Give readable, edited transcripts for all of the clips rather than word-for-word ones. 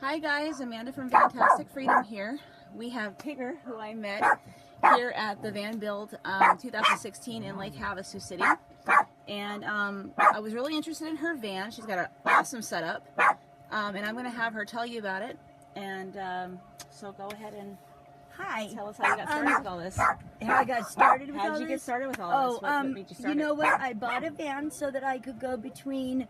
Hi guys, Amanda from Fantastic Freedom here. We have Tigger, who I met here at the Van Build 2016 in Lake Havasu City. And I was really interested in her van. She's got an awesome setup. And I'm going to have her tell you about it. And so go ahead and tell us how you got started with all this. How I got started with all this? How did you get started with all this? What made you start you know what? I bought a van so that I could go between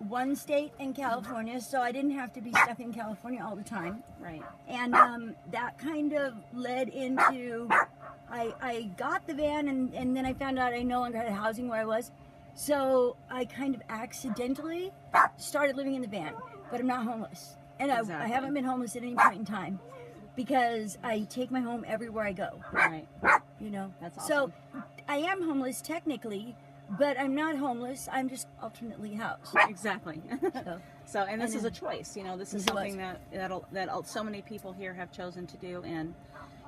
one state and California, so I didn't have to be stuck in California all the time. Right. And that kind of led into, I got the van and then I found out I no longer had housing where I was. So I kind of accidentally started living in the van, but I'm not homeless. And Exactly. I haven't been homeless at any point in time because I take my home everywhere I go. Right. You know? That's awesome. So I am homeless technically, but I'm not homeless. I'm just alternately housed. Exactly. And this is a choice. You know, this is something that so many people here have chosen to do, and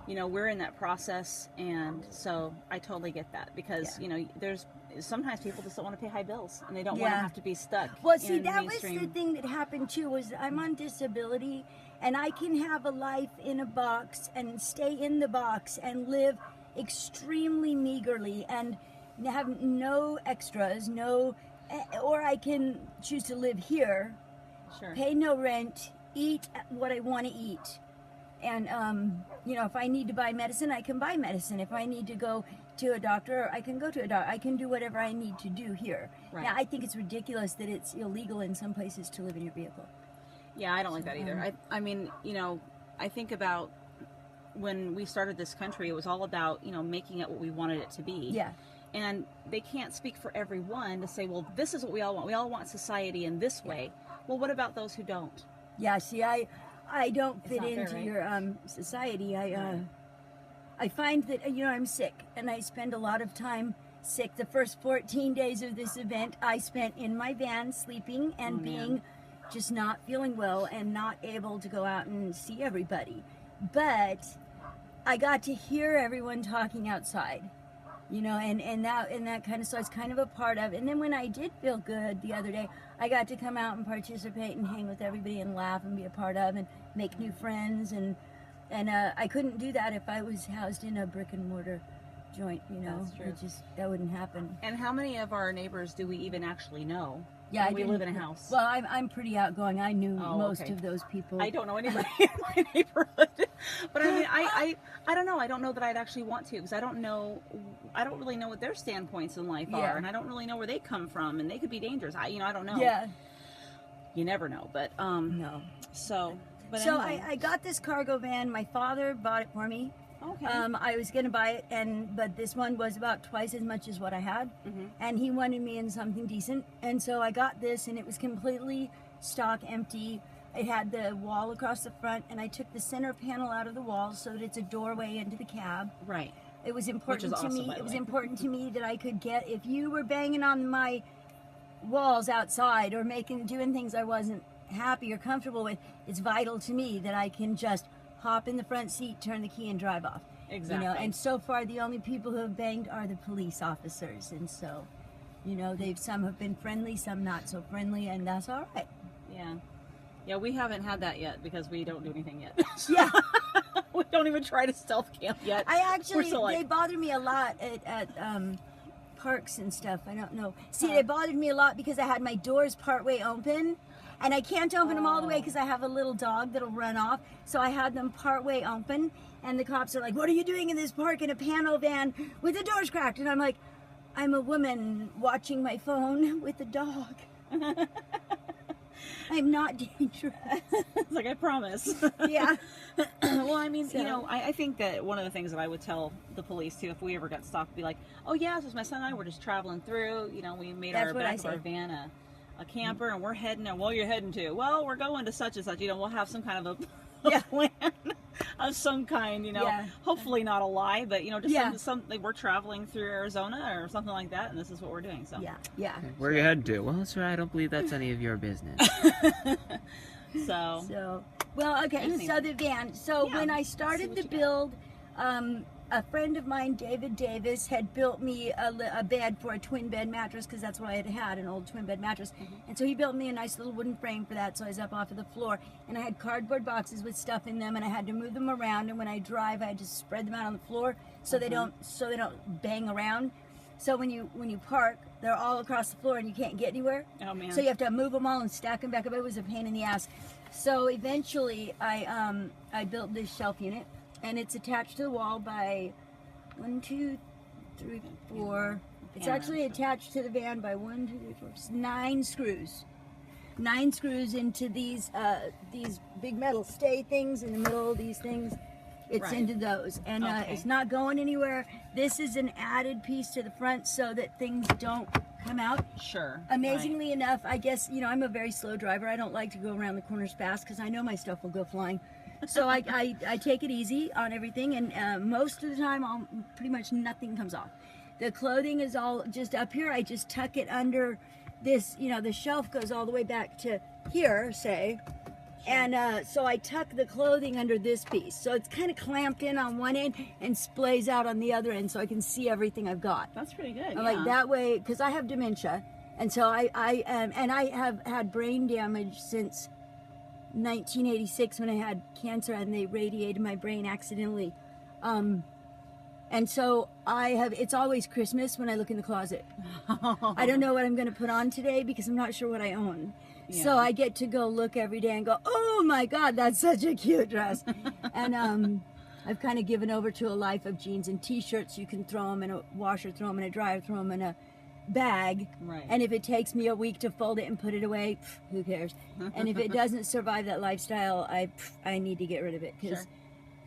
you know, we're in that process, and so I totally get that because you know, there's sometimes people just don't want to pay high bills and they don't want to have to be stuck. Well, see, in that mainstream. was the thing that happened too. Was I'm on disability, and I can have a life in a box and stay in the box and live extremely meagerly and have no extras, or I can choose to live here, pay no rent, eat what I want to eat, and you know, if I need to buy medicine, I can buy medicine. If I need to go to a doctor, I can go to a doctor. I can do whatever I need to do here. Right. Now, I think it's ridiculous that it's illegal in some places to live in your vehicle. Yeah, I don't like that either. I mean, you know, I think about when we started this country, it was all about, you know, making it what we wanted it to be. Yeah. And they can't speak for everyone to say, well, this is what we all want. We all want society in this way. Well, what about those who don't? Yeah, see, I don't fit into fair, right? your society. I find that, you know, I'm sick, and I spend a lot of time sick. The first 14 days of this event, I spent in my van sleeping and being just not feeling well and not able to go out and see everybody. But I got to hear everyone talking outside. You know, and that kind of, so it's kind of a part of. And then when I did feel good the other day, I got to come out and participate and hang with everybody and laugh and be a part of and make new friends. And I couldn't do that if I was housed in a brick and mortar joint. You know, That's true. That wouldn't happen. And how many of our neighbors do we even actually know? Yeah, we live in a house. Well, I'm pretty outgoing. I knew most of those people. I don't know anybody in my neighborhood, but I mean, I don't know. I don't know that I'd actually want to because I don't really know what their standpoints in life are, and I don't really know where they come from, and they could be dangerous. I don't know. Yeah. You never know, but no. So anyway. I got this cargo van. My father bought it for me. Okay. I was gonna buy it, but this one was about twice as much as what I had, and he wanted me in something decent, and so I got this, and it was completely stock empty. It had the wall across the front, and I took the center panel out of the wall so that it's a doorway into the cab. Right. It was important to me. By the It was way. important to me that I could get. If you were banging on my walls outside or doing things I wasn't happy or comfortable with, it's vital to me that I can just hop in the front seat, turn the key, and drive off. Exactly. You know, and so far the only people who have banged are the police officers, and so, you know, some have been friendly, some not so friendly, and that's all right. Yeah, we haven't had that yet because we don't do anything yet. Yeah. We don't even try to stealth camp yet. They bother me a lot at parks and stuff. I don't know. See, they bothered me a lot because I had my doors partway open, and I can't open them all the way because I have a little dog that'll run off. So I had them partway open, and the cops are like, "What are you doing in this park in a panel van with the doors cracked?" And I'm like, "I'm a woman watching my phone with a dog. I'm not dangerous." It's like, I promise. Yeah. Well, I mean, you know, I think that one of the things that I would tell the police too, if we ever got stopped, would be like, "Oh yeah, this was my son and I were just traveling through. You know, we made our back of our van a camper, and we're heading there. Well, you're heading to? Well, we're going to such and such. You know, we'll have some kind of a plan of some kind. You know, hopefully not a lie, but you know, just some like we're traveling through Arizona or something like that, and this is what we're doing. So Where are you headed to? Well, sir, I don't believe that's any of your business. So, well, okay, Anyway. so the van. So when I started the build, a friend of mine, David Davis, had built me a bed for a twin bed mattress, because that's what I had an old twin bed mattress. And so he built me a nice little wooden frame for that, so I was up off of the floor. And I had cardboard boxes with stuff in them, and I had to move them around. And when I drive, I just spread them out on the floor so they don't bang around. So when you park, they're all across the floor and you can't get anywhere. Oh man! So you have to move them all and stack them back up. It was a pain in the ass. So eventually, I built this shelf unit, and it's attached to the wall by 1, 2, 3, 4. It's actually attached to the van by 1, 2, 3, 4, 9 screws. 9 screws into these big metal stay things in the middle of these things. It's into those, and it's not going anywhere. This is an added piece to the front so that things don't come out. Sure. Amazingly enough, I guess, I'm a very slow driver. I don't like to go around the corners fast because I know my stuff will go flying. So I take it easy on everything, and most of the time, pretty much nothing comes off. The clothing is all just up here. I just tuck it under this, the shelf goes all the way back to here, say. And so I tuck the clothing under this piece. So it's kind of clamped in on one end and splays out on the other end, so I can see everything I've got. That's pretty good. Like that way, because I have dementia. And so I have had brain damage since 1986 when I had cancer and they radiated my brain accidentally. And so it's always Christmas when I look in the closet. I don't know what I'm going to put on today because I'm not sure what I own. Yeah. So I get to go look every day and go, oh my God, that's such a cute dress. And I've kind of given over to a life of jeans and t-shirts. You can throw them in a washer, throw them in a dryer, throw them in a bag. Right. And if it takes me a week to fold it and put it away, who cares? And if it doesn't survive that lifestyle, I need to get rid of it because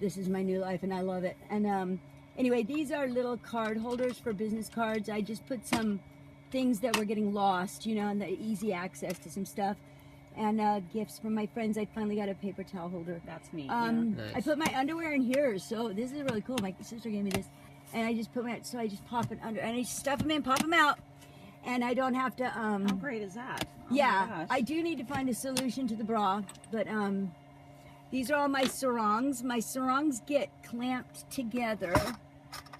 this is my new life and I love it. And anyway, these are little card holders for business cards. I just put some things that were getting lost, and the easy access to some stuff, and gifts from my friends. I finally got a paper towel holder. That's neat. Nice. I put my underwear in here, so this is really cool. My sister gave me this, and I just so I just pop it under, and I just stuff them in, pop them out, and I don't have to. How great is that? Oh yeah, I do need to find a solution to the bra, but these are all my sarongs. My sarongs get clamped together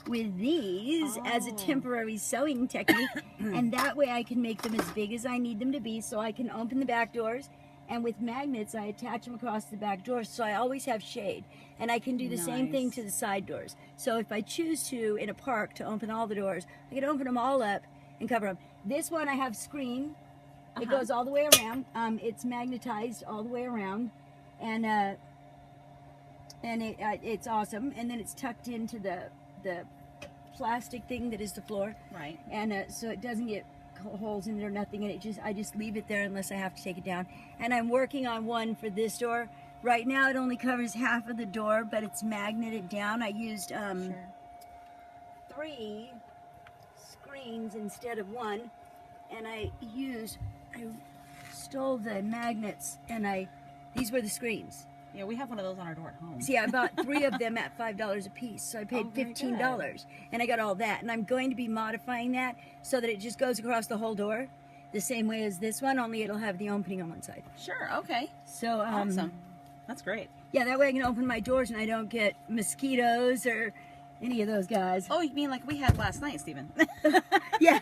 with these as a temporary sewing technique, and that way I can make them as big as I need them to be, so I can open the back doors, and with magnets I attach them across the back doors, so I always have shade, and I can do the same thing to the side doors. So if I choose to, in a park, to open all the doors, I can open them all up and cover them. This one I have screen. It goes all the way around. It's magnetized all the way around, and it's awesome. And then it's tucked into the plastic thing that is the floor, right? And so it doesn't get holes in it or nothing, and I just leave it there unless I have to take it down. And I'm working on one for this door. Right now it only covers half of the door, but it's magneted down. I used 3 screens instead of 1, and I stole the magnets, and these were the screens. Yeah, we have one of those on our door at home. See, I bought 3 of them at $5 a piece, so I paid $15, and I got all that. And I'm going to be modifying that so that it just goes across the whole door, the same way as this one, only it'll have the opening on one side. Sure, okay. So, awesome. That's great. Yeah, that way I can open my doors and I don't get mosquitoes or any of those guys. Oh, you mean like we had last night, Stephen? Yeah.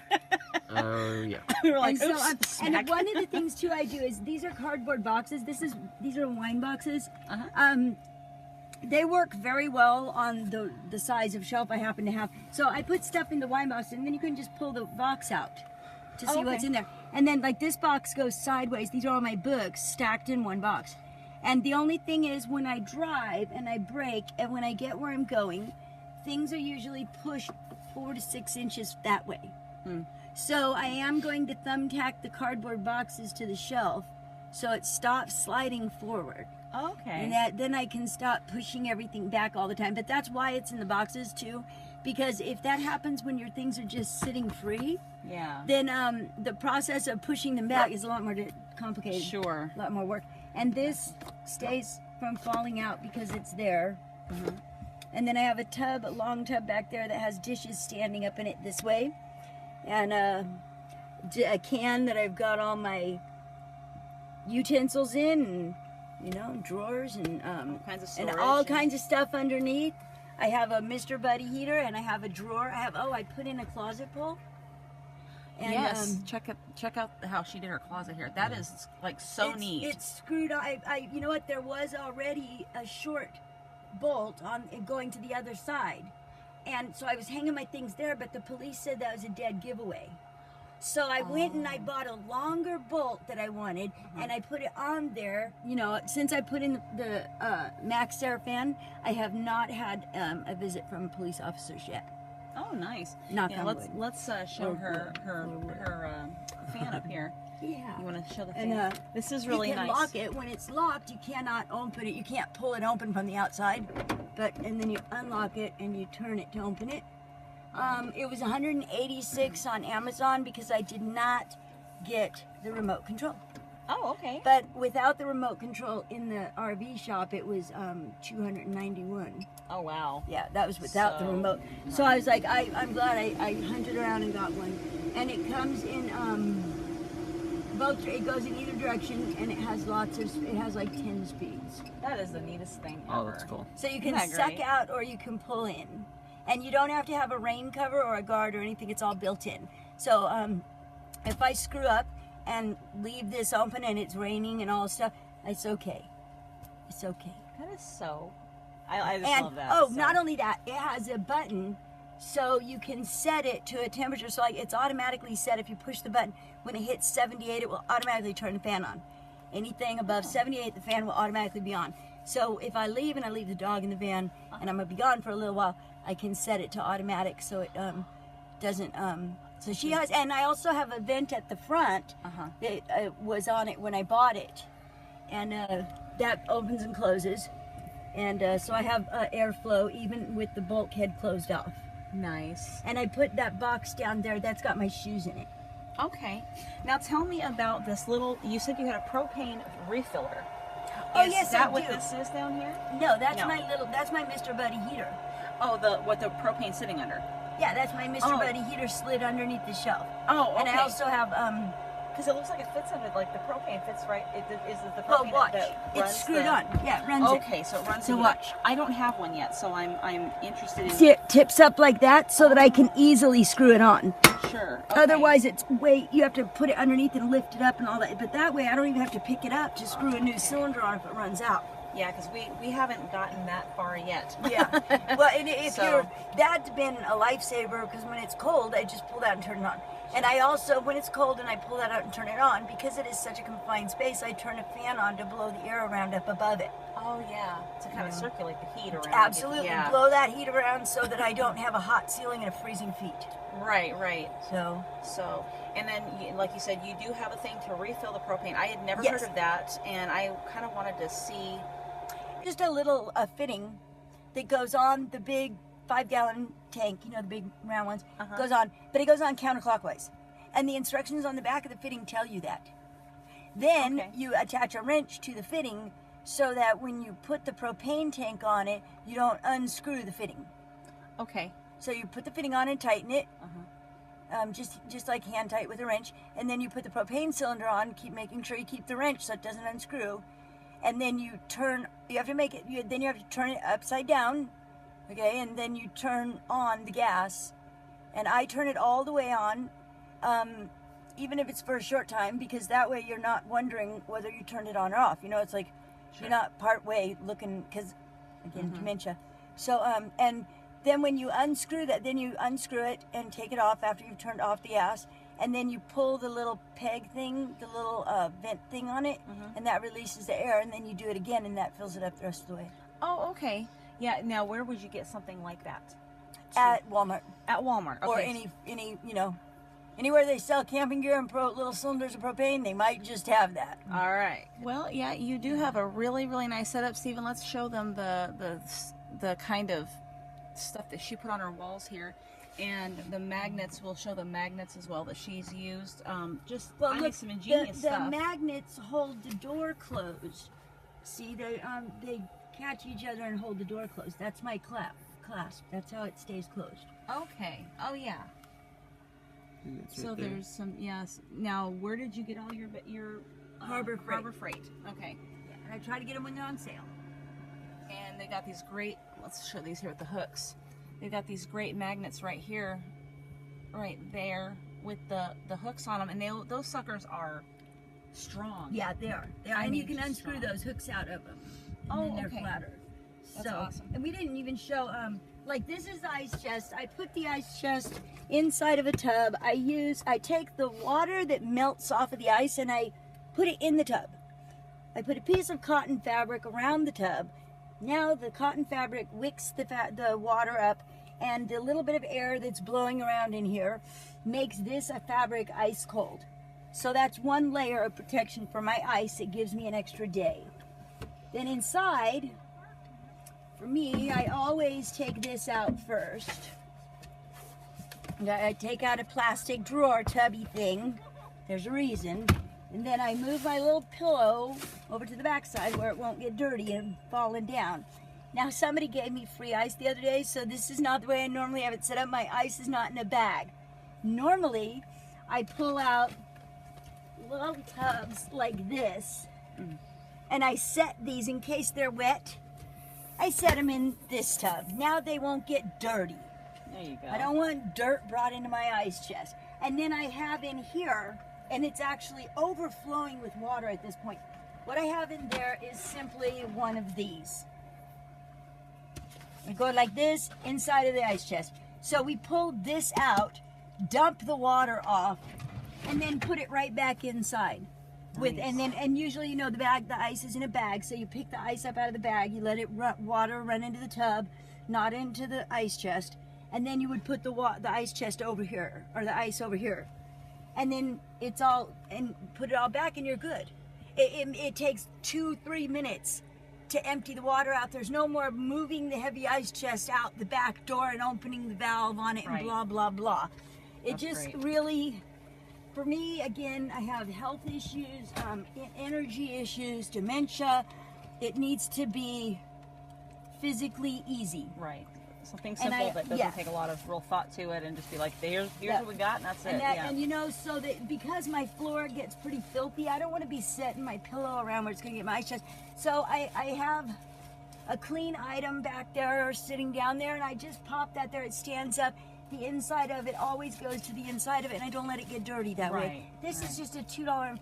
Oh, yeah. We were like, oops, and one of the things too I do is these are cardboard boxes. These are wine boxes. They work very well on the size of shelf I happen to have. So I put stuff in the wine box, and then you can just pull the box out to see what's in there. And then like this box goes sideways. These are all my books stacked in one box. And the only thing is, when I drive and I brake and when I get where I'm going, things are usually pushed 4 to 6 inches that way. So I am going to thumbtack the cardboard boxes to the shelf so it stops sliding forward. Okay. And then I can stop pushing everything back all the time. But that's why it's in the boxes too, because if that happens when your things are just sitting free, then the process of pushing them back is a lot more complicated. Sure. A lot more work. And this stays from falling out because it's there. And then I have a long tub back there that has dishes standing up in it this way. And a can that I've got all my utensils in, and drawers and all kinds of storage, and all kinds of stuff underneath. I have a Mr. Buddy heater, and I have a drawer. I put in a closet pull. And, yes, check out how she did her closet here. That is like so neat. It's screwed on. You know what? There was already a short bolt on going to the other side, and so I was hanging my things there. But the police said that was a dead giveaway. So I went and I bought a longer bolt that I wanted, and I put it on there. You know, since I put in the Max Seraphan, I have not had a visit from police officers yet. Oh, nice. Knock on wood. Let's show her fan up here. Yeah. You want to show the fan? And this is really nice. You can lock it. When it's locked, you cannot open it. You can't pull it open from the outside. And then you unlock it and you turn it to open it. It was $186 on Amazon because I did not get the remote control. Oh, okay. But without the remote control in the RV shop, it was $291. Oh, wow. Yeah, that was without the remote. So I was like, I'm glad I hunted around and got one. And it comes in it goes in either direction, and it has it has like 10 speeds. That is the neatest thing ever. Oh, that's cool. So you can suck out or you can pull in. And you don't have to have a rain cover or a guard or anything. It's all built in. So if I screw up and leave this open and it's raining and all stuff, it's okay. It's okay. That is so... I just love that. Oh, not only that, it has a button so you can set it to a temperature. So like it's automatically set. If you push the button, when it hits 78, it will automatically turn the fan on. Anything above 78, the fan will automatically be on. So if I leave and I leave the dog in the van and I'm going to be gone for a little while, I can set it to automatic so it doesn't... So she has, and I also have a vent at the front that was on it when I bought it. And that opens and closes. And so I have airflow even with the bulkhead closed off. Nice. And I put that box down there that's got my shoes in it. Okay. Now tell me about this little, you said you had a propane refiller. Oh, yes, Is that I what do. this is down here? No, that's my Mr. Buddy heater. Oh, what the propane's sitting under? Yeah, that's my Mr. Buddy heater slid underneath the shelf. Oh, okay. And I also have, because it looks like it fits under, like the propane fits right, is it the propane watch. that It's screwed on. Yeah, it runs okay, so it runs So in watch. I don't have one yet, so I'm interested in... See, it tips up like that so that I can easily screw it on. Sure. Okay. Otherwise, you have to put it underneath and lift it up and all that. But that way, I don't even have to pick it up to screw a new cylinder on if it runs out. Yeah, because we haven't gotten that far yet. Yeah. Well, and that's been a lifesaver because when it's cold, I just pull that and turn it on. And I also, when it's cold and I pull that out and turn it on, because it is such a confined space, I turn a fan on to blow the air around up above it. Oh, yeah. To kind of circulate the heat around. Absolutely. Yeah. Blow that heat around so that I don't have a hot ceiling and a freezing feet. Right. So, and then, like you said, you do have a thing to refill the propane. I had never heard of that, and I kind of wanted to see... Just a little fitting that goes on the big 5-gallon tank, you know, the big round ones, goes on, but it goes on counterclockwise. And the instructions on the back of the fitting tell you that. Then you attach a wrench to the fitting so that when you put the propane tank on it, you don't unscrew the fitting. Okay. So you put the fitting on and tighten it, just like hand tight with a wrench, and then you put the propane cylinder on, keep making sure you keep the wrench so it doesn't unscrew. And then you have to turn it upside down, okay, and then you turn on the gas. And I turn it all the way on, even if it's for a short time, because that way you're not wondering whether you turned it on or off. You know, it's like you're not part way looking, because, again, dementia. So, and then when you unscrew that, then you unscrew it and take it off after you've turned off the gas. And then you pull the little peg thing, the little vent thing on it, and that releases the air, and then you do it again, and that fills it up the rest of the way. Oh, okay. Yeah, now where would you get something like that? At Walmart. At Walmart, okay. Or any anywhere they sell camping gear and little cylinders of propane, they might just have that. All right. Well, yeah, you do have a really, really nice setup, Stephen. Let's show them the kind of stuff that she put on her walls here. And the magnets, we'll show the magnets as well that she's used. Look, some ingenious stuff. The magnets hold the door closed. See, they catch each other and hold the door closed. That's my clasp. That's how it stays closed. Okay. Oh, yeah. So right there's some, yes. Now, where did you get all your Harbor Freight. Harbor Freight. Okay. Yeah, and I try to get them when they're on sale. And they got these great, let's show these here with the hooks. They've got these great magnets right here, right there, with the hooks on them, and those suckers are strong. Yeah, they are. And you can unscrew those hooks out of them. And they're flatter. That's awesome. And we didn't even show, like this is the ice chest. I put the ice chest inside of a tub. I take the water that melts off of the ice and I put it in the tub. I put a piece of cotton fabric around the tub. Now the cotton fabric wicks the water up, and the little bit of air that's blowing around in here makes this a fabric ice cold. So that's one layer of protection for my ice. It gives me an extra day. Then inside, for me, I always take this out first. I take out a plastic drawer tubby thing. There's a reason. And then I move my little pillow over to the backside where it won't get dirty and falling down. Now somebody gave me free ice the other day, so this is not the way I normally have it set up. My ice is not in a bag. Normally, I pull out little tubs like this, and I set these in case they're wet. I set them in this tub. Now they won't get dirty. There you go. I don't want dirt brought into my ice chest. And then I have in here, and it's actually overflowing with water at this point. What I have in there is simply one of these. We go like this inside of the ice chest. So we pull this out, dump the water off, and then put it right back inside. Nice. And usually, you know, the ice is in a bag, so you pick the ice up out of the bag, you let it water run into the tub, not into the ice chest, and then you would put the ice chest over here, or the ice over here. And then put it all back and you're good. It takes 2-3 minutes to empty the water out. There's no more moving the heavy ice chest out the back door and opening the valve on it and blah, blah, blah. It just really, for me, again, I have health issues, energy issues, dementia. It needs to be physically easy. Right. Something simple that doesn't take a lot of real thought to it, and just be like, here's what we got, and that's it. And you know, so that because my floor gets pretty filthy, I don't want to be setting my pillow around where it's going to get my ice chest. So I have a clean item back there or sitting down there, and I just pop that there. It stands up. The inside of it always goes to the inside of it, and I don't let it get dirty that way. This is just a $2.50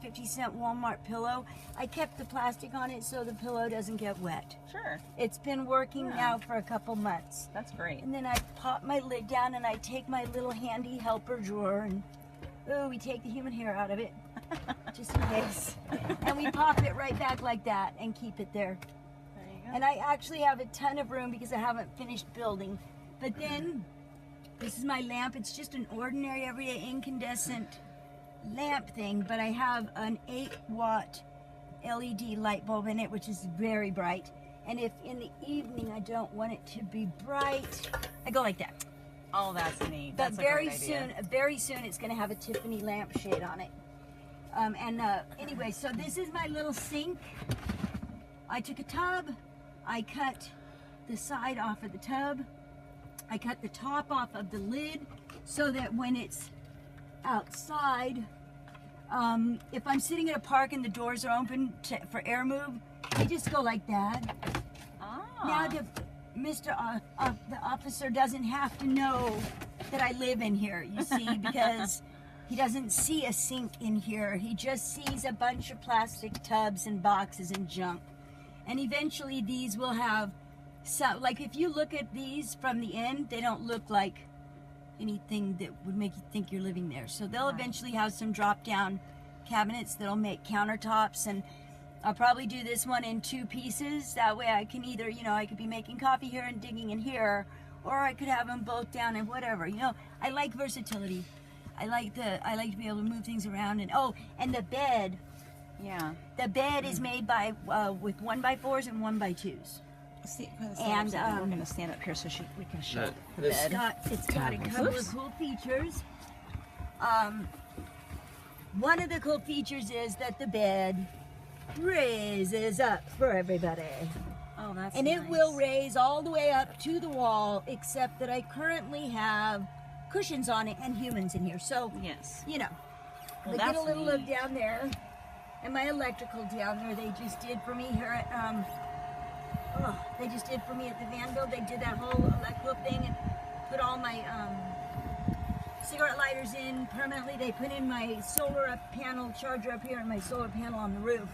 Walmart pillow. I kept the plastic on it so the pillow doesn't get wet. Sure. It's been working now for a couple months. That's great. And then I pop my lid down and I take my little handy helper drawer and we take the human hair out of it just in case. And we pop it right back like that and keep it there. There you go. And I actually have a ton of room because I haven't finished building. But then this is my lamp. It's just an ordinary everyday incandescent lamp thing, but I have an 8-watt LED light bulb in it, which is very bright. And if in the evening I don't want it to be bright, I go like that. Oh, that's neat. But That's very a great idea. very soon it's going to have a Tiffany lampshade on it. Anyway, so this is my little sink. I took a tub, I cut the side off of the tub, I cut the top off of the lid so that when it's outside, if I'm sitting in a park and the doors are open for air move, I just go like that. Now the officer doesn't have to know that I live in here, you see, because he doesn't see a sink in here. He just sees a bunch of plastic tubs and boxes and junk. And eventually these will have some, like if you look at these from the end, they don't look like anything that would make you think you're living there. So they'll eventually have some drop-down cabinets that'll make countertops, and I'll probably do this one in 2 pieces. That way I can either, you know, I could be making coffee here and digging in here, or I could have them both down and whatever. You know, I like versatility. I like to be able to move things around. And and the bed. Yeah. The bed is made by with 1x4s and 1x2s. And we're going to stand up here so we can show the bed. It's got a couple of cool features. One of the cool features is that the bed raises up for everybody. Oh, that's and nice. It will raise all the way up to the wall, except that I currently have cushions on it and humans in here. So, you know, well, get a little look down there. And my electrical down there, they just did for me here at they just did for me at the van build. They did that whole electrical thing and put all my cigarette lighters in permanently. They put in my solar panel charger up here and my solar panel on the roof.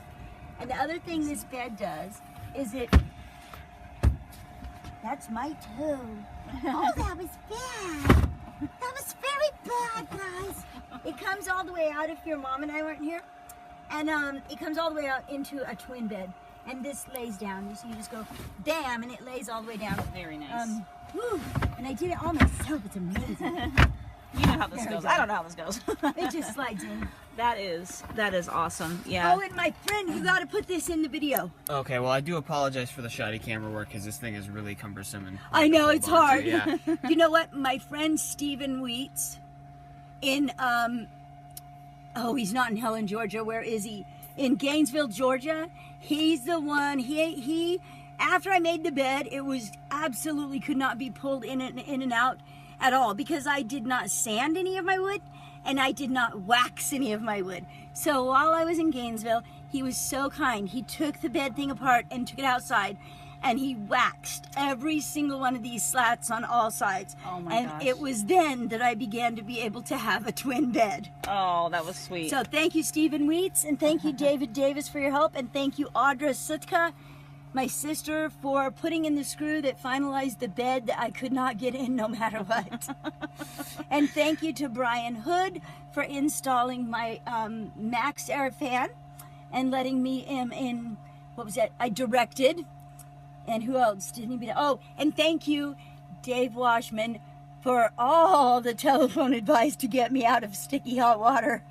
And the other thing this bed does is that's my toe. Oh, that was bad. That was very bad, guys. It comes all the way out if your mom and I weren't here. And it comes all the way out into a twin bed. And this lays down. So you just go, bam, and it lays all the way down. Very nice. And I did it all myself. It's amazing. You know how this goes. I don't know how this goes. It just slides in. That is awesome. Yeah. Oh, and my friend, you got to put this in the video. Okay, well, I do apologize for the shoddy camera work because this thing is really cumbersome. And I know, it's hard. Yeah. You know what? My friend Stephen Wheats in, he's not in Helen, Georgia. Where is he? In Gainesville, Georgia. He's the one, he after I made the bed, it was absolutely could not be pulled in and out at all because I did not sand any of my wood and I did not wax any of my wood. So while I was in Gainesville, he was so kind. He took the bed thing apart and took it outside and he waxed every single one of these slats on all sides. Oh my gosh. And it was then that I began to be able to have a twin bed. Oh, that was sweet. So thank you, Stephen Wheats, and thank you, David Davis, for your help, and thank you, Audra Sutka, my sister, for putting in the screw that finalized the bed that I could not get in no matter what. And thank you to Brian Hood for installing my Max Air fan and letting me in, what was that, I directed. And who else didn't even? Oh, and thank you, Dave Washman, for all the telephone advice to get me out of sticky hot water.